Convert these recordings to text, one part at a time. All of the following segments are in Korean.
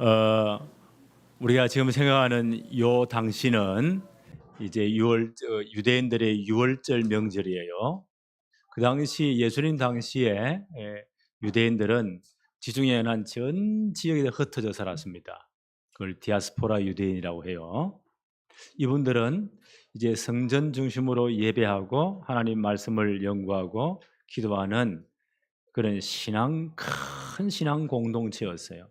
어, 우리가 지금 생각하는 요 당시는 이제 유대인들의 유월절 명절이에요. 그 당시 예수님 당시에 유대인들은 지중해 연안 전 지역에 흩어져 살았습니다. 그걸 디아스포라 유대인이라고 해요. 이분들은 이제 성전 중심으로 예배하고 하나님 말씀을 연구하고 기도하는 그런 큰 신앙 공동체였어요.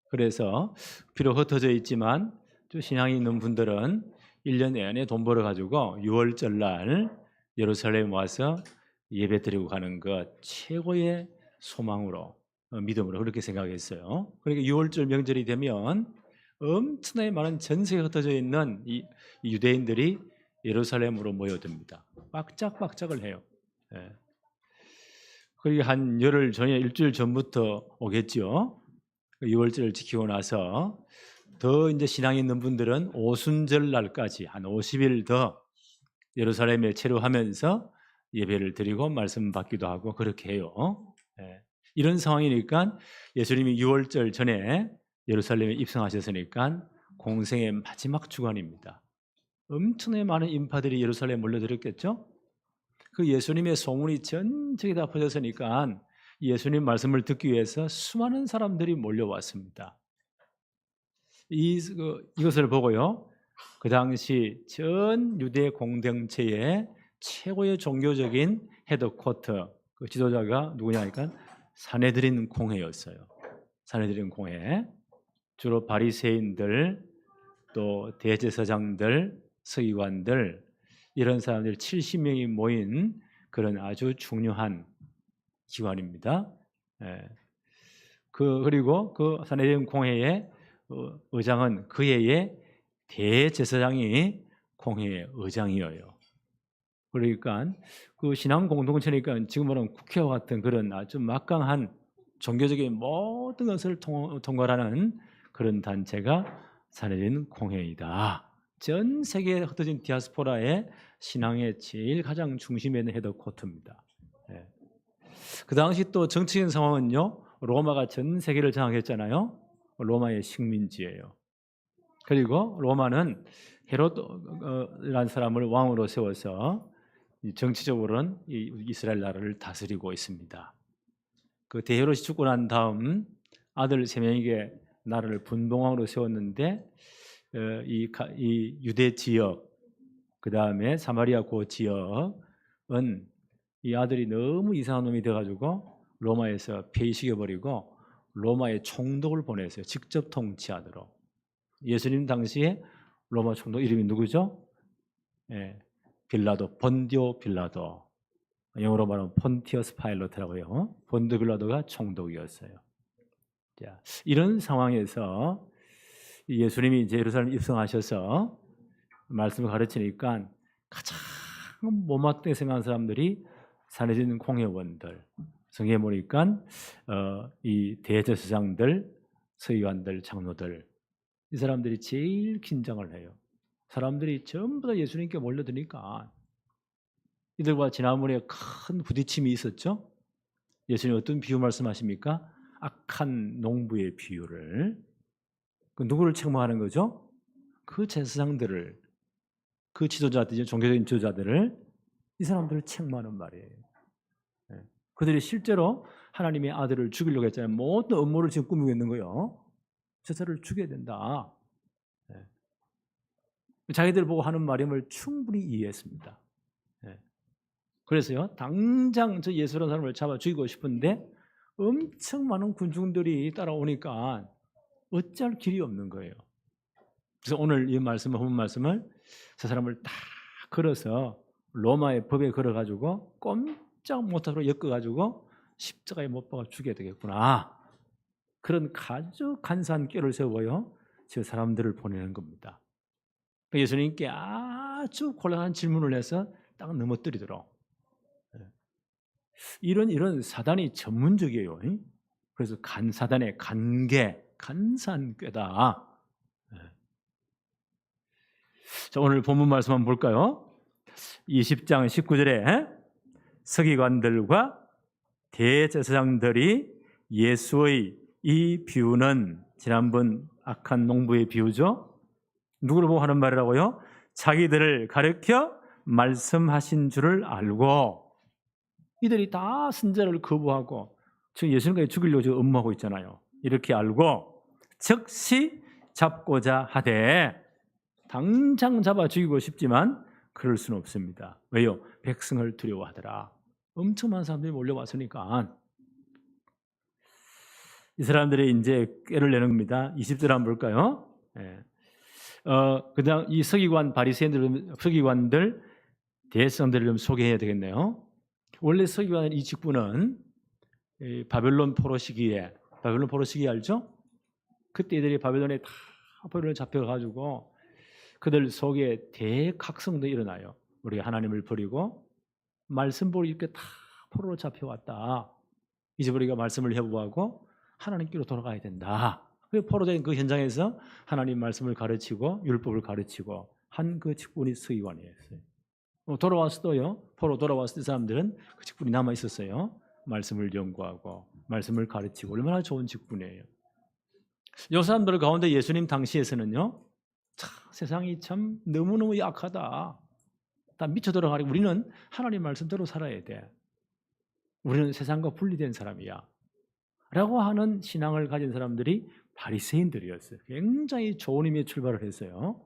그래서 비록 흩어져 있지만 또 신앙이 있는 분들은 1년 내내 돈 벌어 가지고 유월절 날 예루살렘 와서 예배드리고 가는 것 최고의 소망으로 믿음으로 그렇게 생각했어요. 그러니까 유월절 명절이 되면 엄청나게 많은 전 세계에 흩어져 있는 이 유대인들이 예루살렘으로 모여듭니다. 빡짝빡짝을 해요. 예. 그리고 한 열흘 전에 일주일 전부터 오겠죠. 유월절을 지키고 나서 더 이제 신앙이 있는 분들은 오순절 날까지 한 50일 더 예루살렘에 체류하면서 예배를 드리고 말씀 받기도 하고 그렇게 해요. 예. 이런 상황이니까 예수님이 유월절 전에 예루살렘에 입성하셨으니까 공생의 마지막 주간입니다. 엄청나게 많은 인파들이 예루살렘에 몰려들었겠죠. 그 예수님의 소문이 전 세계에 다 퍼졌으니까 예수님 말씀을 듣기 위해서 수많은 사람들이 몰려왔습니다. 이것을 보고요, 그 당시 전 유대 공동체의 최고의 종교적인 헤드쿼터, 그 지도자가 누구냐니까 사내들인 공회였어요. 사내들인 공회. 주로 바리새인들, 또 대제사장들, 서기관들 이런 사람들 70명이 모인 그런 아주 중요한 기관입니다. 예. 그리고 그 사내들인 공회의 의장은 그 해의 대제사장이 공회의 의장이에요. 그러니까 그 신앙 공동체니까 지금 말하는 국회와 같은 그런 아주 막강한 종교적인 모든 것을 통괄하는 그런 단체가 사내들인 공회이다. 전 세계에 흩어진 디아스포라의 신앙의 제일 가장 중심에 있는 헤드쿼터입니다. 예. 그 당시 또 정치적인 상황은요, 로마가 전 세계를 장악했잖아요. 로마의 식민지예요. 그리고 로마는 헤롯이라는 사람을 왕으로 세워서 정치적으로는 이스라엘 나라를 다스리고 있습니다. 그 대헤롯이 죽고 난 다음 아들 3명에게 나라를 분봉왕으로 세웠는데 이 유대 지역, 그 다음에 사마리아 고 지역은 이 아들이 너무 이상한 놈이 돼가지고 로마에서 폐위시켜버리고 로마에 총독을 보냈어요. 직접 통치하도록. 예수님 당시에 로마 총독 이름이 누구죠? 예, 빌라도, 본디오 빌라도. 영어로 말하면 폰티어스 파일로트라고 해요. 본디오 빌라도가 총독이었어요. 자, 이런 상황에서 예수님이 이제 예루살렘 입성하셔서 말씀을 가르치니까 가장 못마땅하게 생각하는 사람들이 사내진 공회원들, 성경에 보니까 이 대제사장들, 서기관들, 장로들, 이 사람들이 제일 긴장을 해요. 사람들이 전부 다 예수님께 몰려드니까 이들과 지난번에 큰 부딪힘이 있었죠. 예수님 어떤 비유 말씀하십니까? 악한 농부의 비유를. 그 누구를 책망하는 거죠? 그 제사장들을, 그 지도자들, 종교적인 지도자들을, 이 사람들을 책망하는 말이에요. 그들이 실제로 하나님의 아들을 죽이려고 했잖아요. 모든 음모를 지금 꾸미고 있는 거예요. 제사를 죽여야 된다. 자기들 보고 하는 말임을 충분히 이해했습니다. 그래서요, 당장 저 예수라는 사람을 잡아 죽이고 싶은데 엄청 많은 군중들이 따라오니까 어찌할 길이 없는 거예요. 그래서 오늘 이 말씀을, 본 말씀을 저 사람을 딱 걸어서 로마의 법에 걸어가지고 꼼짝 못하도록 엮어가지고 십자가에 못 박아 죽여야 되겠구나. 그런 아주 간사한 꾀를 세워요. 저 사람들을 보내는 겁니다. 예수님께 아주 곤란한 질문을 해서 딱 넘어뜨리도록. 이런 사단이 전문적이에요. 그래서 사단의 간사한 꾀다. 자, 오늘 본문 말씀 한번 볼까요? 20장 19절에 서기관들과 대제사장들이 예수의 이 비유는 지난번 악한 농부의 비유죠. 누구를 보고 하는 말이라고요? 자기들을 가르쳐 말씀하신 줄을 알고 이들이 다 선자를 거부하고 지금 예수님까지 죽이려고 지금 음모하고 있잖아요. 이렇게 알고 즉시 잡고자 하되 당장 잡아 죽이고 싶지만 그럴 수는 없습니다. 왜요? 백성을 두려워하더라. 엄청 많은 사람들이 몰려왔으니까. 이 사람들이 이제 꾀를 내는 겁니다. 20절 한번 볼까요? 예. 그다음 이 서기관 바리새인들, 서기관들, 대성들을 좀 소개해야 되겠네요. 원래 서기관 이 직분은 바벨론 포로 시기에, 바벨론 포로 시기 알죠? 그때 이들이 바벨론에 다 포로를 잡혀가지고 그들 속에 대각성도 일어나요. 우리가 하나님을 버리고 말씀 보고 이렇게 다 포로로 잡혀왔다. 이제 우리가 말씀을 회복하고 하나님께로 돌아가야 된다. 포로된 그 현장에서 하나님 말씀을 가르치고 율법을 가르치고 한 그 직분이 서기관이었어요. 돌아왔어도요. 포로 돌아왔을 때 사람들은 그 직분이 남아 있었어요. 말씀을 연구하고 말씀을 가르치고 얼마나 좋은 직분이에요. 이 사람들 가운데 예수님 당시에서는요. 세상이 참 너무너무 약하다. 다 미쳐 돌아가니 우리는 하나님 말씀대로 살아야 돼. 우리는 세상과 분리된 사람이야. 라고 하는 신앙을 가진 사람들이 바리새인들이었어요. 굉장히 좋은 의미의 출발을 했어요.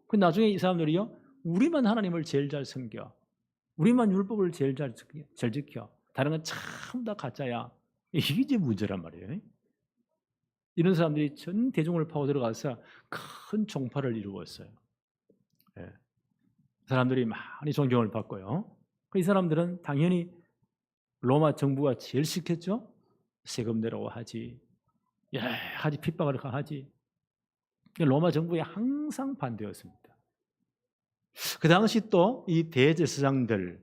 그 나중에 이 사람들이요. 우리만 하나님을 제일 잘 섬겨. 우리만 율법을 제일 잘 지켜. 다른 건 참 다 가짜야. 이게 이제 문제란 말이에요. 이런 사람들이 전 대중을 파고 들어가서 큰 종파를 이루었어요. 예. 사람들이 많이 존경을 받고요. 이 사람들은 당연히 로마 정부가 제일 싫겠죠. 세금 내라고 하지. 하지 핍박을 하지. 로마 정부에 항상 반대였습니다. 그 당시 또 이 대제사장들,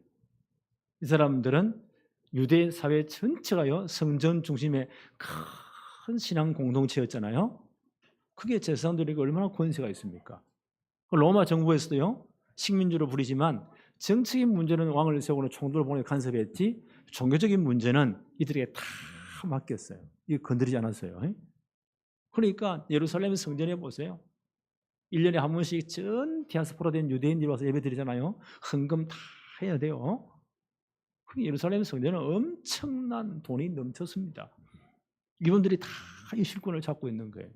이 사람들은 유대 사회 전체가요 성전 중심의 큰 신앙 공동체였잖아요. 그게 제사장들에게 얼마나 권세가 있습니까? 로마 정부에서도요 식민지로 부리지만 정치적인 문제는 왕을 세우고 총독을 보내 간섭했지 종교적인 문제는 이들에게 다 맡겼어요. 이거 건드리지 않았어요. 그러니까 예루살렘 성전에 보세요. 1년에 한 번씩 전 디아스포라 된 유대인들이 와서 예배 드리잖아요. 헌금 다 해야 돼요. 예루살렘 성전은 엄청난 돈이 넘쳤습니다. 이분들이 다 이 실권을 잡고 있는 거예요.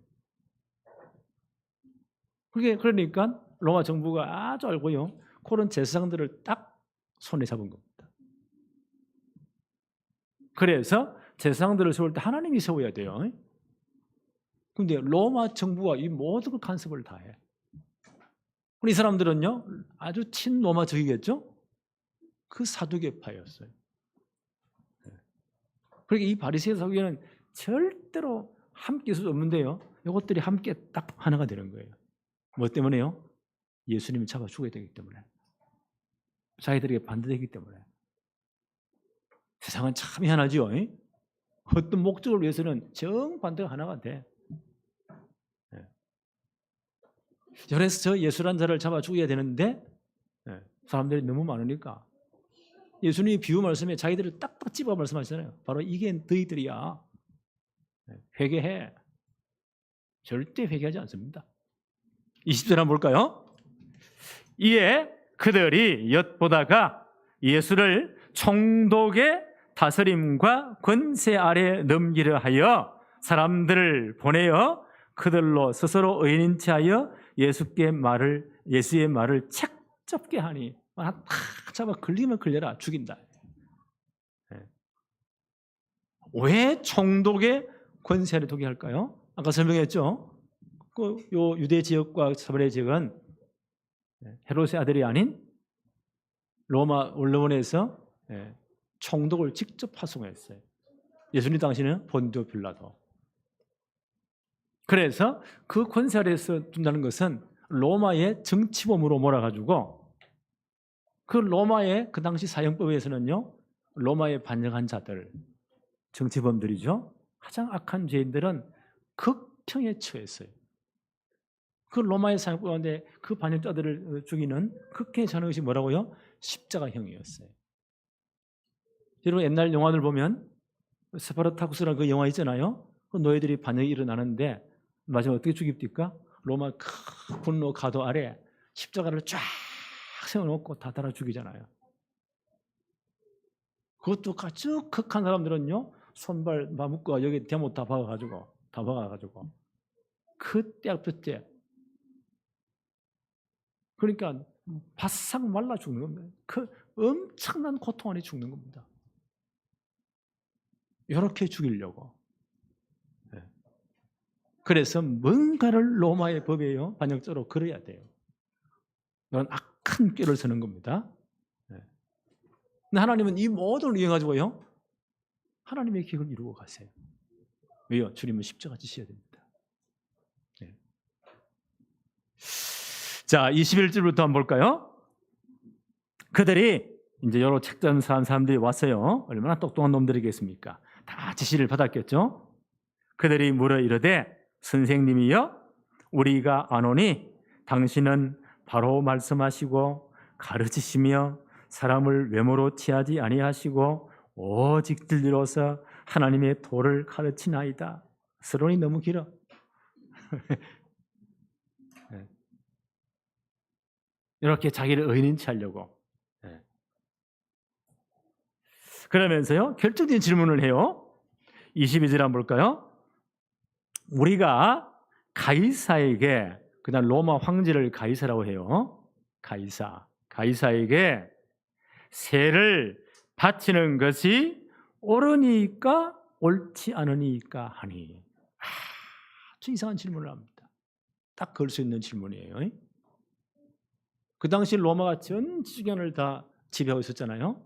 그러니까 로마 정부가 아주 알고요. 그런 제사장들을 딱 손에 잡은 겁니다. 그래서 제사장들을 세울 때 하나님이 세워야 돼요. 그런데 로마 정부가 이 모든 간섭을 다 해. 이 사람들은요 아주 친로마적이겠죠. 그 사두개파였어요. 그러니까 이 바리새인 사두개는 절대로 함께 있을 수 없는데요. 이것들이 함께 딱 하나가 되는 거예요. 뭐 때문에요? 예수님이 잡아 죽어야 되기 때문에. 자기들에게 반대되기 때문에. 세상은 참 희한하죠. 어떤 목적을 위해서는 정반대가 하나가 돼. 그래서 저 예수란 자를 잡아 죽여야 되는데 사람들이 너무 많으니까 예수님이 비유 말씀에 자기들을 딱딱 집어 말씀하시잖아요. 바로 이게 너희들이야. 회개해. 절대 회개하지 않습니다. 20절 한번 볼까요? 이에 그들이 엿보다가 예수를 총독의 다스림과 권세 아래 넘기려 하여 사람들을 보내어 그들로 스스로 의인인 체하여 예수의 말을 책잡게 하니 딱 잡아 걸리면 걸려라 죽인다. 왜 총독의 권세를 두게 할까요? 아까 설명했죠. 요 유대 지역과 사마리아 지역은 헤롯의 아들이 아닌 로마 원로원에서 총독을 직접 파송했어요. 예수님 당시는 본디오 빌라도. 그래서 그 권세 아래에서 둔다는 것은 로마의 정치범으로 몰아가지고 그 로마의 그 당시 사형법에서는요 로마에 반역한 자들 정치범들이죠. 가장 악한 죄인들은 극형에 처했어요. 그 로마의 사형법 가운데 그 반역자들을 죽이는 극형에 처하는 것이 뭐라고요? 십자가형이었어요. 여러분 옛날 영화를 보면 스파르타쿠스라는 그 영화 있잖아요. 그 노예들이 반역이 일어나는데 마지막에 어떻게 죽입니까? 로마 큰 분노 가도 아래 십자가를 쫙 세워놓고 다 달아 죽이잖아요. 그것도 쭉 극한 사람들은요, 손발 묶어 여기 대못 다 박아가지고 그때 그러니까 바싹 말라 죽는 겁니다. 그 엄청난 고통 안에 죽는 겁니다. 이렇게 죽이려고. 그래서 뭔가를 로마의 법에요, 반역죄로 걸어야 돼요. 이런 악한 꾀를 쓰는 겁니다. 근데 하나님은 이 모든 걸 이용해가지고요, 하나님의 계획을 이루어 가세요. 왜요? 주님은 십자가 지셔야 됩니다. 자, 21절부터 한번 볼까요? 그들이 이제 여러 책전사한 사람들이 왔어요. 얼마나 똑똑한 놈들이겠습니까? 다 지시를 받았겠죠. 그들이 물어 이르되 선생님이여 우리가 아노니 당신은 바로 말씀하시고 가르치시며 사람을 외모로 취하지 아니하시고 오직 진리로서 하나님의 도를 가르치나이다. 서론이 너무 길어. 이렇게 자기를 의인인 취하려고. 그러면서요, 결정적인 질문을 해요. 22절 한번 볼까요? 우리가 가이사에게, 그다음 로마 황제를 가이사라고 해요. 가이사에게 세를 바치는 것이 옳으니까 옳지 않으니까 하니. 아주 이상한 질문을 합니다. 딱 걸 수 있는 질문이에요. 그 당시 로마가 전 지경을 다 지배하고 있었잖아요.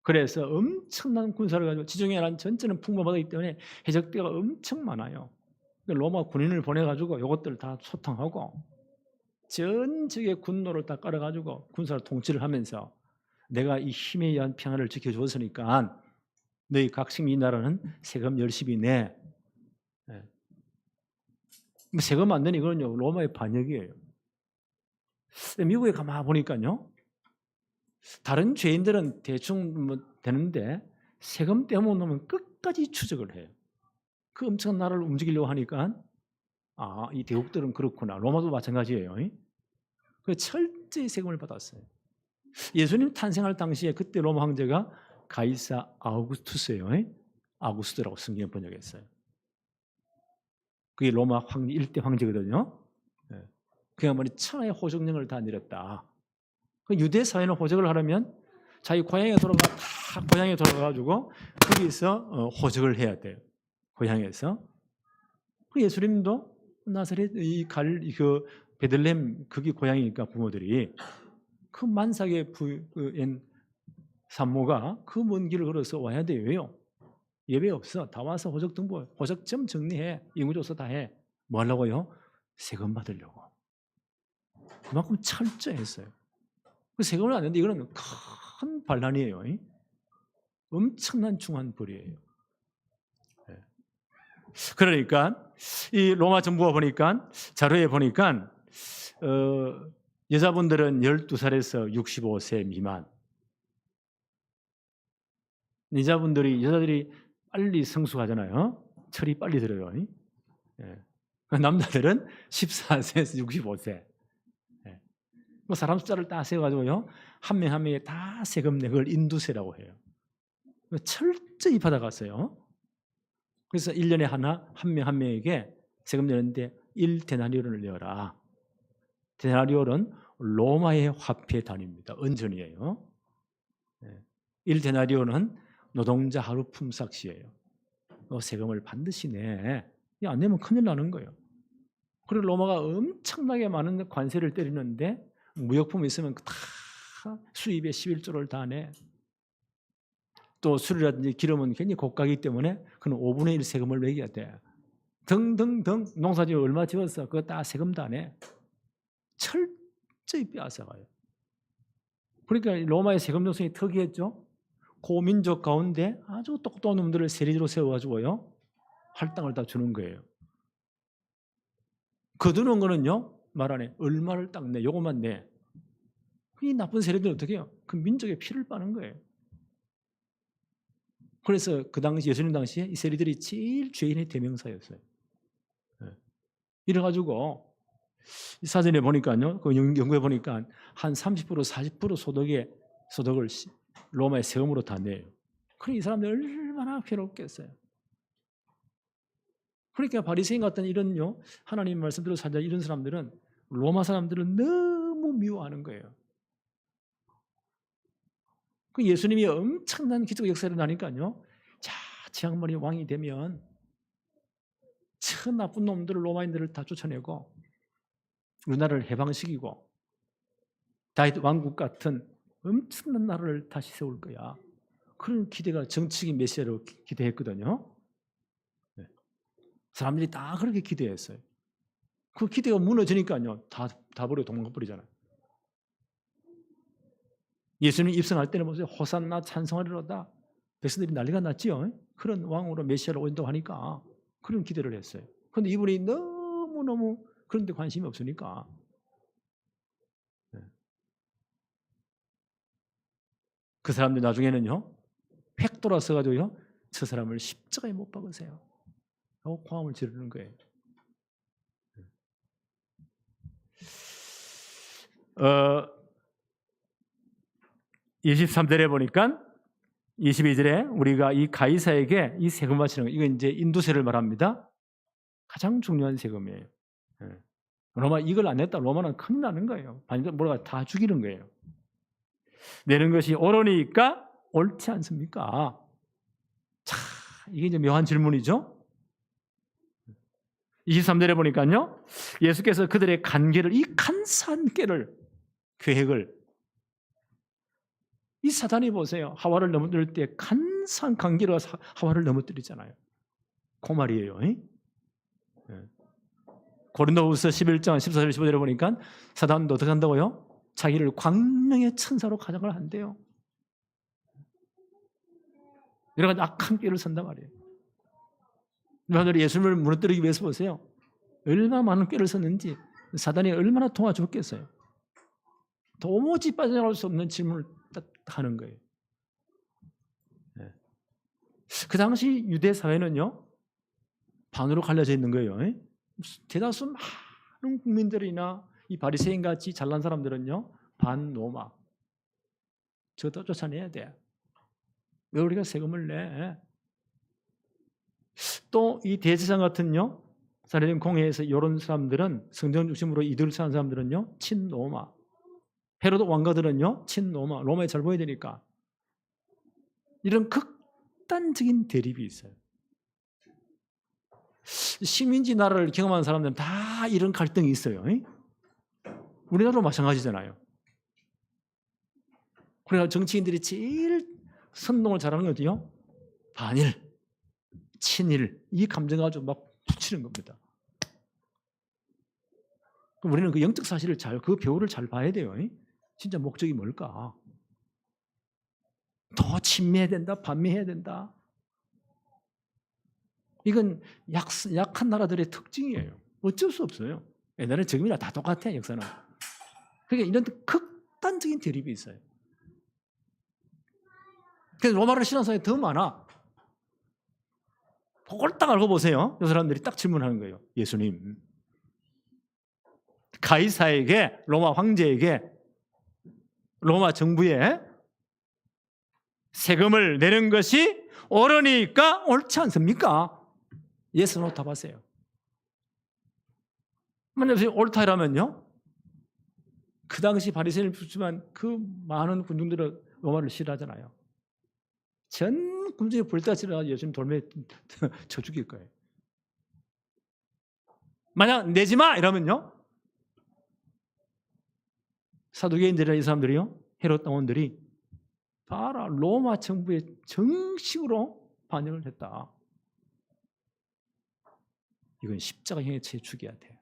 그래서 엄청난 군사를 가지고 지중해 난 전체는 풍부하기 때문에 해적대가 엄청 많아요. 로마 군인을 보내가지고 이것들 다 소탕하고 전 지역의 군노를 다 깔아가지고 군사를 통치를 하면서 내가 이 힘에 의한 평화를 지켜줬으니까 너희 각 식민 나라는 세금 열심히 내. 세금 안 내니 이거는요 로마의 반역이에요. 미국에 가만 보니까요, 다른 죄인들은 대충 되는데 세금 때문에 오면 끝까지 추적을 해요. 그 엄청난 나라를 움직이려고 하니까 이 대국들은 그렇구나. 로마도 마찬가지예요. 그 철저히 세금을 받았어요. 예수님 탄생할 당시에 그때 로마 황제가 가이사 아우구스투스예요. 아우구스트라고 성경에 번역했어요. 그게 로마 황제 1대 황제거든요. 그야말로 천하의 호적령을 다 내렸다. 유대 사회는 호적을 하려면 자기 고향에 돌아가가지고 거기서 호적을 해야 돼요. 고향에서. 그 예수님도 나사렛 그 베들레헴 거기 고향이니까 부모들이 그 만삭의 부인 산모가 그 먼 길을 걸어서 와야 돼요. 왜요? 예배 없어. 다 와서 호적 등본, 호적점 정리해. 인구조사 다 해. 뭐 하려고요? 세금 받으려고. 그만큼 철저했어요. 그 세금을 안 내는데 이거는 큰 반란이에요. 엄청난 중환벌이에요. 그러니까 이 로마 정부가 보니까 자료에 보니까 여자분들은 12살에서 65세 미만, 여자들이 빨리 성숙하잖아요. 철이 빨리 들어요. 남자들은 14세에서 65세. 사람 숫자를 다 세워가지고요, 한 명 한 명에 다 세금 내, 그걸 인두세라고 해요. 철저히 받아갔어요. 그래서 1년에 한 명 한 명에게 세금 내는데 1데나리온을 내어라. 데나리온은 로마의 화폐 단위입니다. 은전이에요. 1데나리온은 노동자 하루 품삯이에요. 세금을 반드시 내. 안 내면 큰일 나는 거예요. 그리고 로마가 엄청나게 많은 관세를 때리는데 무역품 있으면 다 수입의 11조를 다 내. 또 술이라든지 기름은 굉장히 고가이기 때문에 그는 5분의 1 세금을 매겨야 돼. 등등등. 농사지을 얼마 지었어? 그거 다 세금 다 내. 철저히 빼앗아가요. 그러니까 로마의 세금 정책이 특이했죠. 고민족 가운데 아주 똑똑한 놈들을 세리로 세워가지고요, 할당을 다 주는 거예요. 거두는 거는요, 말 안 해. 얼마를 딱 내. 요것만 내. 이 나쁜 세리들은 어떻게 해요? 그 민족의 피를 빠는 거예요. 그래서 그 당시 예수님 당시에 이 세리들이 제일 죄인의 대명사였어요. 이래가지고 사전에 보니까요, 그 연구해 보니까 한 30% 40% 소득을 로마의 세금으로 다 내요. 그러니 이 사람들 얼마나 괴롭겠어요. 그러니까 바리새인 같은 이런요, 하나님 말씀대로 살자 이런 사람들은 로마 사람들은 너무 미워하는 거예요. 그 예수님이 엄청난 기적 역사를 나니까요, 자, 제 양반이 왕이 되면 천 나쁜 놈들을 로마인들을 다 쫓아내고 우리나라를 해방시키고 다윗 왕국 같은 엄청난 나라를 다시 세울 거야. 그런 기대가 정치적인 메시아로 기대했거든요. 네. 사람들이 다 그렇게 기대했어요. 그 기대가 무너지니까요, 다 버리고 도망가 버리잖아요. 예수님 입성할 때는 보세요. 호산나 찬송하리로다. 백성들이 난리가 났지요. 그런 왕으로 메시아로 온다고 하니까 그런 기대를 했어요. 그런데 이분이 너무너무 그런 데 관심이 없으니까. 그 사람들 나중에는요, 획 돌아서 가지고요, 저 사람을 십자가에 못 박으세요 하고 고함을 지르는 거예요. 23절에 보니까 22절에 우리가 이 가이사에게 이 세금 바치는 거, 이건 이제 인도세를 말합니다. 가장 중요한 세금이에요. 로마 이걸 안 냈다 로마는 큰일 나는 거예요. 뭐가 다 죽이는 거예요. 내는 것이 옳으니까 옳지 않습니까? 자, 이게 이제 묘한 질문이죠. 23절에 보니까요, 예수께서 그들의 간계를, 이 간사한 계획을, 이 사단이 보세요. 하와를 넘어뜨릴 때 간사한 관계로 하와를 넘어뜨리잖아요. 그 말이에요. 고린도후서 11장 14절 15절에 보니까 사단도 어떻게 한다고요? 자기를 광명의 천사로 가장을 한대요. 여러 가지 악한 꾀를 선단 말이에요. 여러분들이 예수님을 무너뜨리기 위해서 보세요. 얼마나 많은 꾀를 썼는지, 사단이 얼마나 도와줬겠어요. 도무지 빠져나갈 수 없는 질문을 딱 하는 거예요. 그 당시 유대 사회는요, 반으로 갈려져 있는 거예요. 대다수 많은 국민들이나 이 바리새인 같이 잘난 사람들은요, 반 로마. 저도 쫓아내야 돼. 왜 우리가 세금을 내? 또 이 대제사장 같은요, 사례된 공회에서 이런 사람들은, 성전 중심으로 이득을 취하는 사람들은요, 친로마. 헤로드 왕가들은요, 친로마. 로마에 잘 보여야 되니까. 이런 극단적인 대립이 있어요. 식민지 나라를 경험한 사람들은 다 이런 갈등이 있어요. 우리나라도 마찬가지잖아요. 그래서 정치인들이 제일 선동을 잘하는 게 어디요? 반일, 친일, 이 감정 가지고 막 붙이는 겁니다. 그럼 우리는 그 영적 사실을 그 배우를 잘 봐야 돼요. 진짜 목적이 뭘까? 더 친미해야 된다, 반미해야 된다. 이건 약한 나라들의 특징이에요. 어쩔 수 없어요. 옛날에 지금이나 다 똑같아요, 역사는. 그러니까 이런 극단적인 대립이 있어요. 그래서 로마를 신앙사에 더 많아. 그걸 딱 알고 보세요. 이 사람들이 딱 질문하는 거예요. 예수님, 가이사에게, 로마 황제에게, 로마 정부에 세금을 내는 것이 옳으니까 옳지 않습니까? 예스, 노 답하세요. 만약에 옳다라면요, 그 당시 바리새인을 비롯한 그 많은 군중들은 로마를 싫어하잖아요. 전 군중이 불타치라 예수님 돌멩이 쳐 죽일 거예요. 만약 내지 마 이러면요, 사두개인들이나 이 사람들이요, 헤롯 당원들이 봐라, 로마 정부에 정식으로 반영을 했다. 이건 십자가형에 채 죽여야 돼요.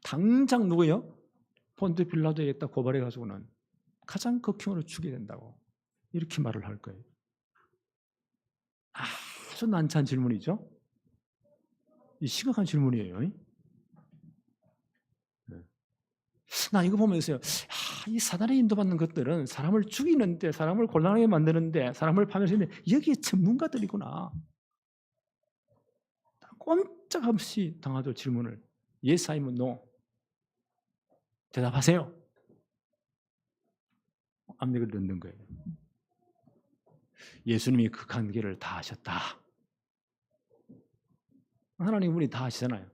당장 누구요? 본트 빌라도에다 고발해가지고는 가장 극형으로 죽여야 된다고 이렇게 말을 할 거예요. 아주 난처한 질문이죠. 이 심각한 질문이에요. 나 이거 보면서요, 이 사단에 인도받는 것들은 사람을 죽이는데, 사람을 곤란하게 만드는데, 사람을 파멸시키는데 여기에 전문가들이구나. 꼼짝없이 당하던 질문을 Yes, 아니면 No. 대답하세요. 압력을 넣는 거예요. 예수님이 그 관계를 다 하셨다. 하나님 분이 다 하시잖아요.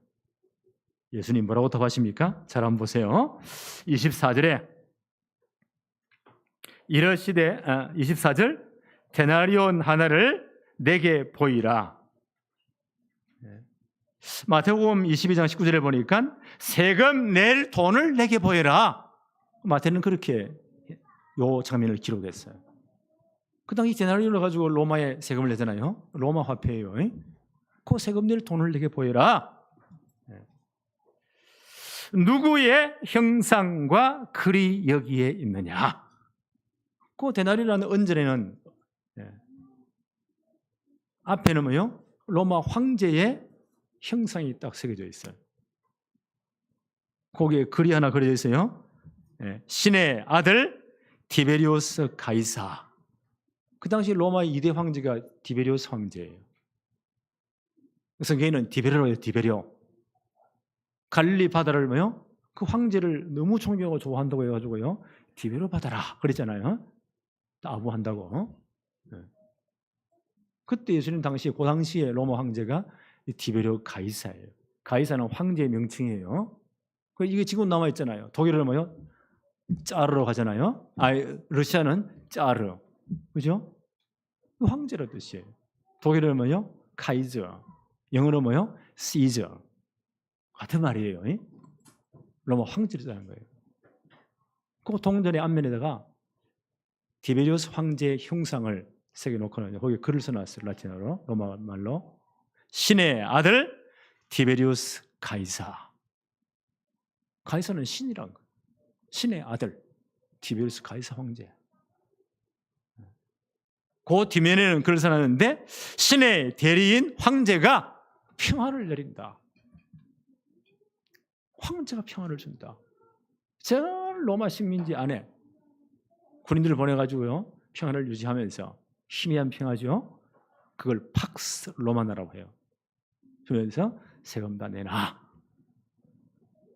예수님 뭐라고 답하십니까? 잘 한번 보세요. 24절에 이러시되 24절 데나리온 하나를 내게 보이라. 마태복음 22장 19절에 보니까 세금 낼 돈을 내게 보여라. 마태는 그렇게 요 장면을 기록했어요. 그 당시 데나리온을 가지고 로마에 세금을 내잖아요. 로마 화폐예요. 그 세금 낼 돈을 내게 보여라. 누구의 형상과 글이 여기에 있느냐? 그 데나리온이라는 언저리는 앞에는 뭐요? 로마 황제의 형상이 딱 새겨져 있어요. 거기에 글이 하나 그려져 있어요. 신의 아들 디베리오스 가이사. 그 당시 로마의 2대 황제가 디베리오스 황제예요. 그래서 걔는 디베리오예요. 디베리오. 갈릴리 바다를 뭐요? 그 황제를 너무 존경하고 좋아한다고 해가지고요. 디베리오 바다라 그랬잖아요. 아부한다고. 그때 예수님 당시 그 당시에 로마 황제가 디베리오 가이사예요. 가이사는 황제의 명칭이에요. 이게 지금 남아 있잖아요. 독일은 뭐요? 짜르로 가잖아요. 러시아는 짜르, 그죠? 황제라 뜻이에요. 독일은 뭐요? 카이저. 영어로 뭐요? 시저. 같은 말이에요. 로마 황제라는 거예요. 그 동전의 앞면에다가 디베리오스 황제의 형상을 새겨놓고는 거기 글을 써놨어요. 라틴어로, 로마 말로. 신의 아들 디베리오스 가이사. 가이사는 신이란 거예요. 신의 아들 디베리오스 가이사 황제. 그 뒷면에는 글을 써놨는데 신의 대리인 황제가 평화를 내린다. 황제가 평화를 준다. 전 로마 식민지 안에 군인들을 보내가지고요 평화를 유지하면서 희미한 평화죠. 그걸 팍스 로마나라고 해요. 그러면서 세금 다 내놔.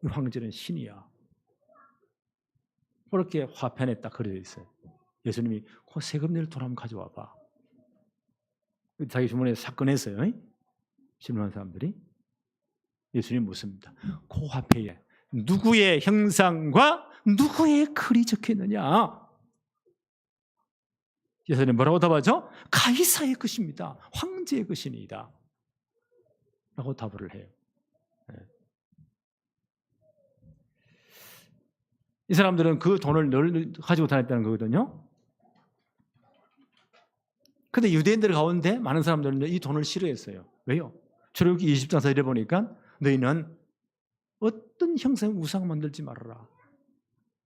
황제는 신이야. 그렇게 화편에 딱 그려져 있어요. 예수님이 그 세금 낼 돈 한번 가져와봐. 자기 주머니에 싹 꺼냈어요. 질문한 사람들이. 예수님 묻습니다. 그 화폐에 누구의 형상과 누구의 글이 적혀있느냐? 예수님 뭐라고 답하죠? 가이사의 것입니다. 황제의 것이니이다. 라고 답을 해요. 이 사람들은 그 돈을 늘 가지고 다녔다는 거거든요. 근데 유대인들 가운데 많은 사람들은 이 돈을 싫어했어요. 왜요? 출애굽기 20장 4절에 보니까 너희는 어떤 형상의 우상 만들지 말아라.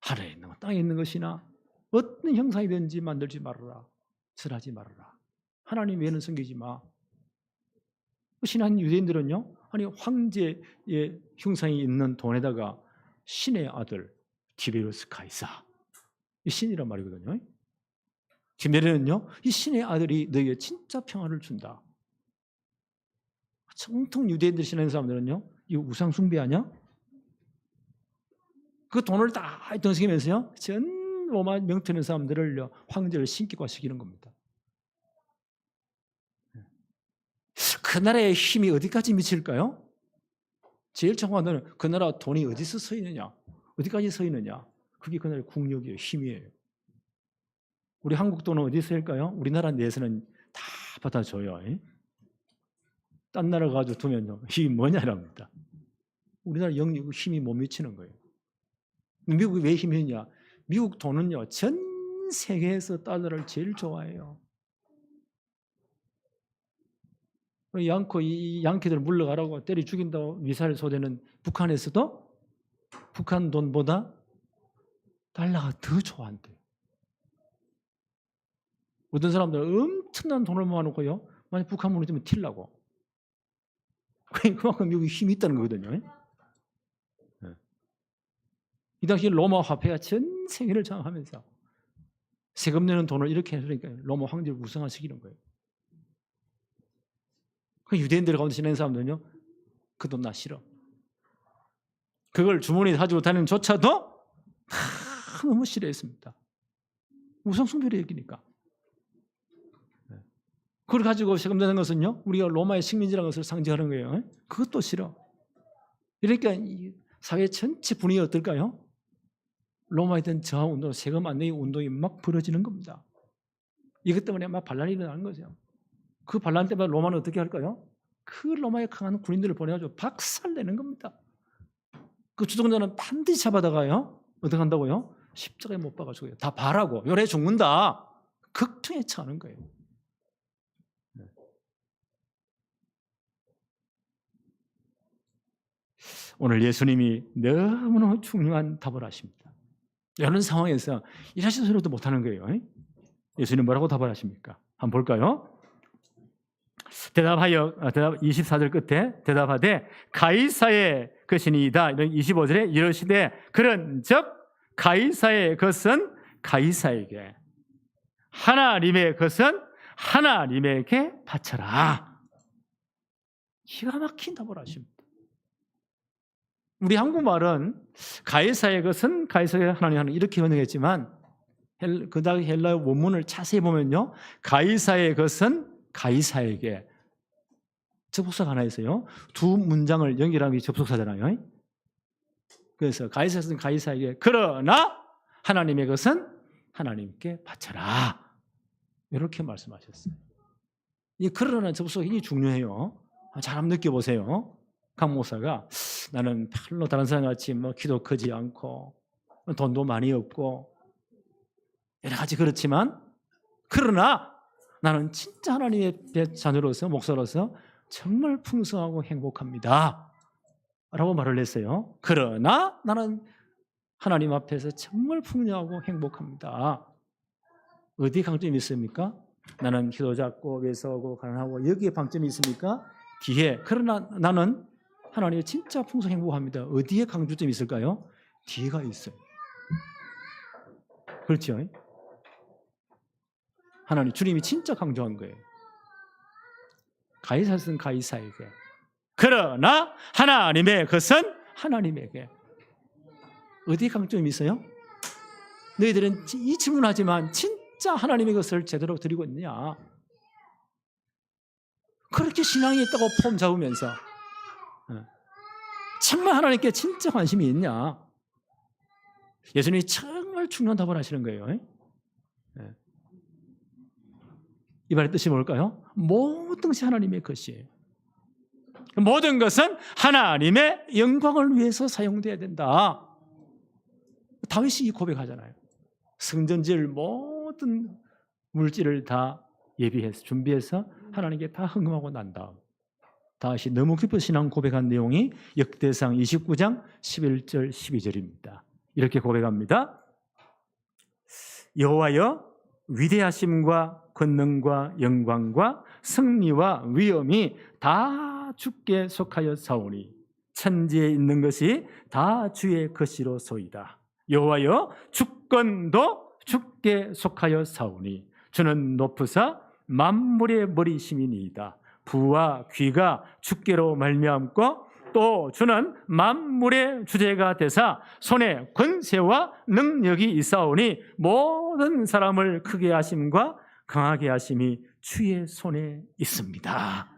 하늘에 있는 것, 땅에 있는 것이나 어떤 형상이든지 만들지 말아라. 절하지 말아라. 하나님 외에는 섬기지 마. 신한 유대인들은요, 아니 황제의 형상이 있는 돈에다가 신의 아들 디베리오스 가이사, 이 신이란 말이거든요. 디메리는요, 이 신의 아들이 너희에게 진짜 평화를 준다. 정통 유대인들 신하는 사람들은요, 이거 우상 숭배 아니야? 그 돈을 다 덩성이면서요, 전 로마 명태는 사람들을 황제를 신격화시키는 겁니다. 그 나라의 힘이 어디까지 미칠까요? 제일 정확한 거는 그 나라 돈이 어디서 서 있느냐, 어디까지 서 있느냐. 그게 그 나라의 국력이에요, 힘이에요. 우리 한국 돈은 어디서 쓸까요? 우리나라 내에서는 다 받아줘요. 딴 나라 가지고 두면요, 이게 뭐냐랍니다. 우리나라 영역 힘이 못 미치는 거예요. 미국이 왜 힘이 있냐? 미국 돈은요, 전 세계에서 달러를 제일 좋아해요. 이 양키들 물러가라고 때려 죽인다고 미사일 쏘대는 북한에서도 북한 돈보다 달러가 더 좋아한대요. 어떤 사람들은 엄청난 돈을 모아놓고요, 만약 북한 무너지면 튀려고. 그만큼 미국이 힘이 있다는 거거든요. 이 당시 로마 화폐가 전 세계를 장악하면서 세금 내는 돈을 이렇게 해주니까 로마 황제를 우상화시키는 거예요. 그 유대인들 가운데 지내는 사람들은요, 그 돈 나 싫어. 그걸 주머니에 가지고 다니는 조차도 너무 싫어했습니다. 우상숭배를 여기니까. 그걸 가지고 세금 내는 것은요, 우리가 로마의 식민지라는 것을 상징하는 거예요. 그것도 싫어. 그러니까 이 사회 전체 분위기가 어떨까요? 로마에 대한 저항 운동, 세금 안 내기 운동이 막 벌어지는 겁니다. 이것 때문에 막 반란이 일어나는 거죠. 그 반란 때문에 로마는 어떻게 할까요? 그 로마의 강한 군인들을 보내가지고 박살내는 겁니다. 그 주동자는 반드시 잡아다가요, 어떻게 한다고요? 십자가에 못 박아주고요. 다 바라고 요래 죽는다. 극중에 처하는 거예요. 오늘 예수님이 너무나 중요한 답을 하십니다. 이런 상황에서 일하시는 소리도 못하는 거예요. 예수님 뭐라고 답을 하십니까? 한번 볼까요? 24절 끝에 대답하되 가이사의 것이니이다. 25절에 이르시되 그런즉 가이사의 것은 가이사에게, 하나님의 것은 하나님에게 바쳐라. 기가 막힌 답을 하십니다. 우리 한국말은 가이사의 것은 가이사에게, 하나님 하는 이렇게 번역했지만 그 다음에 헬라어 원문을 자세히 보면요, 가이사의 것은 가이사에게, 접속사가 하나 있어요. 두 문장을 연결하는 게 접속사잖아요. 그래서 가이사의 것은 가이사에게, 그러나 하나님의 것은 하나님께 바쳐라. 이렇게 말씀하셨어요. 이 그러나 접속이 굉장히 중요해요. 잘 한번 느껴보세요. 강 목사가 나는 별로 다른 사람같이 뭐 키도 크지 않고 돈도 많이 없고 여러 가지 그렇지만, 그러나 나는 진짜 하나님의 자녀로서, 목사로서 정말 풍성하고 행복합니다 라고 말을 했어요. 그러나 나는 하나님 앞에서 정말 풍요하고 행복합니다. 어디에 강점이 있습니까? 나는 키도 작고 왜소하고 가난하고 여기에 방점이 있습니까? 뒤에. 그러나 나는 하나님이 진짜 풍성 행복합니다. 어디에 강조점이 있을까요? 뒤가 있어요. 그렇죠? 하나님, 주님이 진짜 강조한 거예요. 가이사는 가이사에게, 그러나 하나님의 것은 하나님에게. 어디에 강점이 있어요? 너희들은 이 질문하지만 진짜 하나님의 것을 제대로 드리고 있느냐? 그렇게 신앙이 있다고 폼 잡으면서 정말 하나님께 진짜 관심이 있냐? 예수님이 정말 중요한 답을 하시는 거예요. 이 말의 뜻이 뭘까요? 모든 것이 하나님의 것이에요. 모든 것은 하나님의 영광을 위해서 사용돼야 된다. 다윗이 이 고백하잖아요. 성전 지을 모든 물질을 다 예비해서 준비해서 하나님께 다 헌금하고 난 다음 다시 너무 깊은 신앙 고백한 내용이 역대상 29장 11절 12절입니다. 이렇게 고백합니다. 여호와여, 위대하심과 권능과 영광과 승리와 위엄이 다 주께 속하여 사오니 천지에 있는 것이 다 주의 것이로소이다. 여호와여, 주권도 주께 속하여 사오니 주는 높으사 만물의 머리심이니이다. 부와 귀가 주께로 말미암고 또 주는 만물의 주제가 되사 손에 권세와 능력이 있사오니 모든 사람을 크게 하심과 강하게 하심이 주의 손에 있습니다.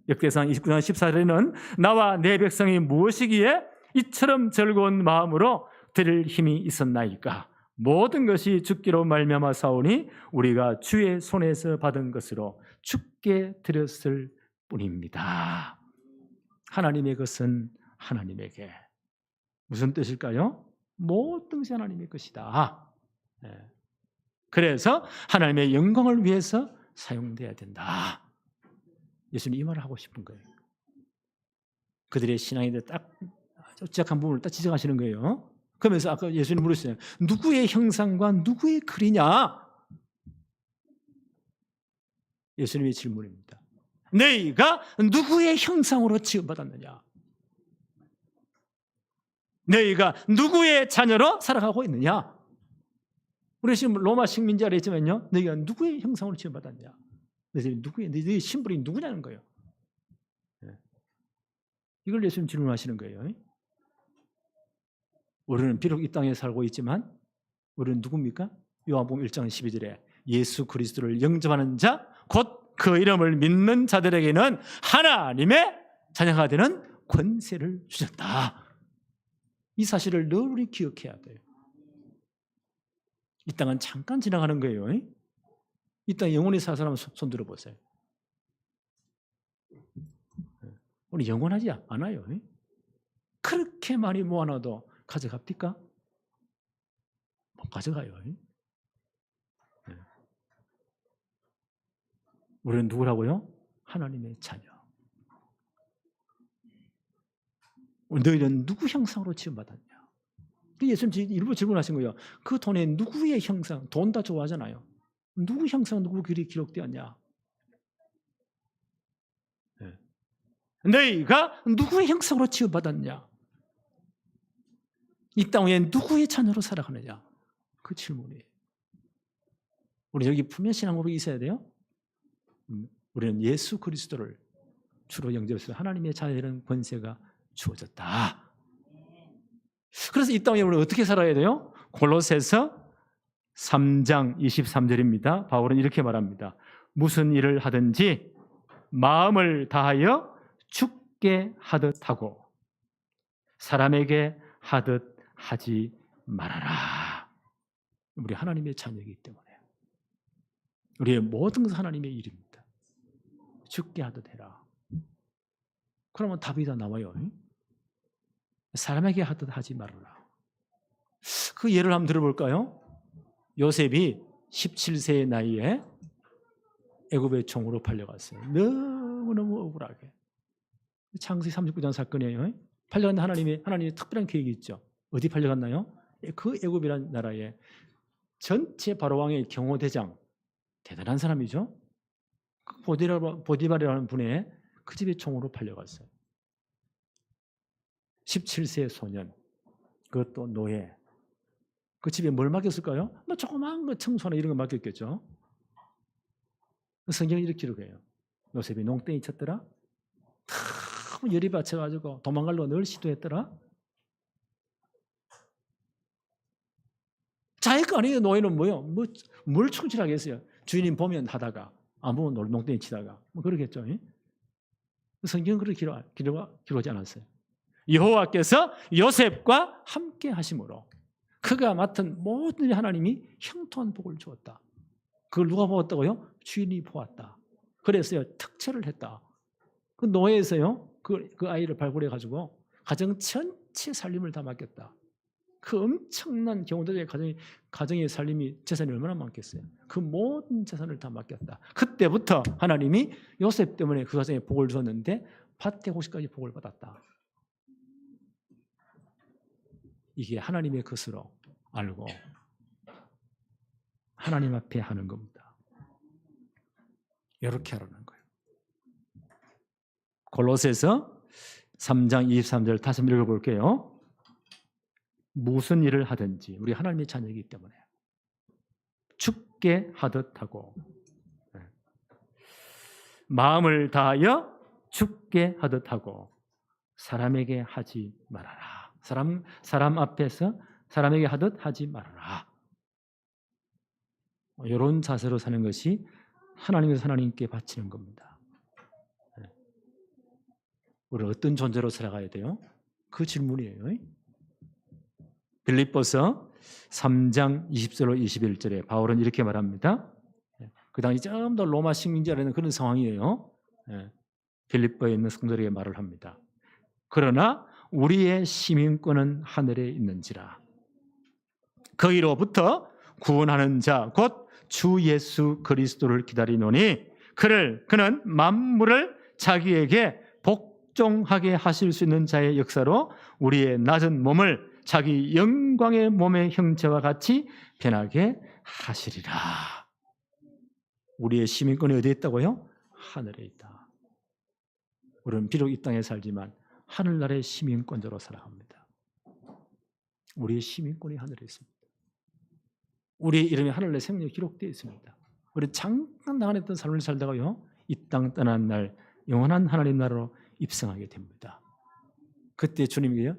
역대상 29장 14절에는 나와 내 백성이 무엇이기에 이처럼 즐거운 마음으로 드릴 힘이 있었나이까? 모든 것이 주께로 말미암아 사오니 우리가 주의 손에서 받은 것으로 주께 드렸을 뿐입니다. 하나님의 것은 하나님에게. 무슨 뜻일까요? 모든 것이 하나님의 것이다. 그래서 하나님의 영광을 위해서 사용돼야 된다. 예수님 이 말을 하고 싶은 거예요. 그들의 신앙에 딱 취약한 부분을 딱 지적하시는 거예요. 그러면서 아까 예수님 물으시잖아요. 누구의 형상과 누구의 글이냐? 예수님의 질문입니다. 너희가 누구의 형상으로 지음받았느냐? 너희가 누구의 자녀로 살아가고 있느냐? 우리 지금 로마 식민지라 했지만요, 너희가 누구의 형상으로 지음받았냐? 너희 신분이 누구냐는 거예요. 이걸 예수님 질문하시는 거예요. 우리는 비록 이 땅에 살고 있지만 우리는 누굽니까? 요한복음 1장 12절에 예수 그리스도를 영접하는 자, 곧 그 이름을 믿는 자들에게는 하나님의 자녀가 되는 권세를 주셨다. 이 사실을 늘 우리 기억해야 돼요. 이 땅은 잠깐 지나가는 거예요. 이 땅에 영원히 살 사람 손 들어보세요. 우리 영원하지 않아요. 그렇게 많이 모아놔도 가져갑니까? 못 가져가요. 우리는 누구라고요? 하나님의 자녀. 너희는 누구 형상으로 지음받았냐? 예수님 일부 질문하신 거예요. 그 돈에 누구의 형상? 돈 다 좋아하잖아요. 누구 형상, 누구 글이 기록되었냐? 너희가 누구의 형상으로 지음받았냐? 이 땅 위에 누구의 자녀로 살아가느냐? 그 질문이에요. 우리 여기 분명 신앙 고백이 있어야 돼요. 우리는 예수 그리스도를 주로 영접해서 하나님의 자녀라는 권세가 주어졌다. 그래서 이 땅에 우리는 어떻게 살아야 돼요? 골로새서 3장 23절입니다. 바울은 이렇게 말합니다. 무슨 일을 하든지 마음을 다하여 죽게 하듯 하고 사람에게 하듯 하지 말아라. 우리 하나님의 자녀이기 때문에 우리의 모든 것은 하나님의 일입니다. 죽게 하듯 해라. 그러면 답이 다 나와요. 사람에게 하듯 하지 말아라. 그 예를 한번 들어볼까요? 요셉이 17세의 나이에 애굽의 종으로 팔려갔어요. 너무너무 억울하게. 창세기 39장 사건이에요. 팔려간 하나님의 특별한 계획이 있죠. 어디 팔려갔나요? 그 애굽이라는 나라에 전체 바로왕의 경호대장, 대단한 사람이죠. 보디발이라는 분의 그 집의 종으로 팔려갔어요. 17세 소년, 그것도 노예. 그 집에 뭘 맡겼을까요? 뭐 조그마한 거 청소나 이런 거 맡겼겠죠. 성경이 이렇게 기록해요. 요셉이 농땡이 쳤더라. 너무 열이 받쳐가지고 도망가려고 늘 시도했더라. 자기 거 아니에요. 노예는 뭐요? 뭘 충실하겠어요? 주인님 보면 하다가 안 보면 농땡이 치다가 뭐 그러겠죠. 성경은 그렇게 기록하지 않았어요. 여호와께서 요셉과 함께 하심으로 그가 맡은 모든 일 하나님이 형통한 복을 주었다. 그걸 누가 보았다고요? 주인이 보았다. 그래서요 특채를 했다. 그 노예에서요 그 아이를 발굴해 가지고 가정 전체 살림을 다 맡겼다. 그 엄청난 경호대장의 가정의 살림이 재산이 얼마나 많겠어요. 그 모든 재산을 다 맡겼다. 그때부터 하나님이 요셉 때문에 그 가정에 복을 주었는데 밭에 혹시까지 복을 받았다. 이게 하나님의 것으로 알고 하나님 앞에 하는 겁니다. 이렇게 하라는 거예요. 골로새서 3장 23절 다시 한번 읽어볼게요. 무슨 일을 하든지 우리 하나님의 자녀이기 때문에 죽게 하듯 하고 마음을 다하여 죽게 하듯 하고 사람에게 하지 말아라. 사람 앞에서 사람에게 하듯 하지 말아라. 이런 자세로 사는 것이 하나님께서 하나님께 바치는 겁니다. 우리 어떤 존재로 살아가야 돼요? 그 질문이에요. 빌립보서 3장 20절로 21절에 바울은 이렇게 말합니다. 그 당시 좀 더 로마 식민지라는 그런 상황이에요. 빌립보에 있는 성도에게 말을 합니다. 그러나 우리의 시민권은 하늘에 있는지라. 거기로부터 구원하는 자 곧 주 예수 그리스도를 기다리노니 그는 만물을 자기에게 복종하게 하실 수 있는 자의 역사로 우리의 낮은 몸을 자기 영광의 몸의 형체와 같이 변하게 하시리라. 우리의 시민권이 어디에 있다고요? 하늘에 있다. 우리는 비록 이 땅에 살지만 하늘나라의 시민권자로 살아갑니다. 우리의 시민권이 하늘에 있습니다. 우리의 이름이 하늘의 생명에 기록되어 있습니다. 우리 잠깐 나가냈던 삶을 살다가요, 이 땅 떠난 날 영원한 하나님 나라로 입성하게 됩니다. 그때 주님이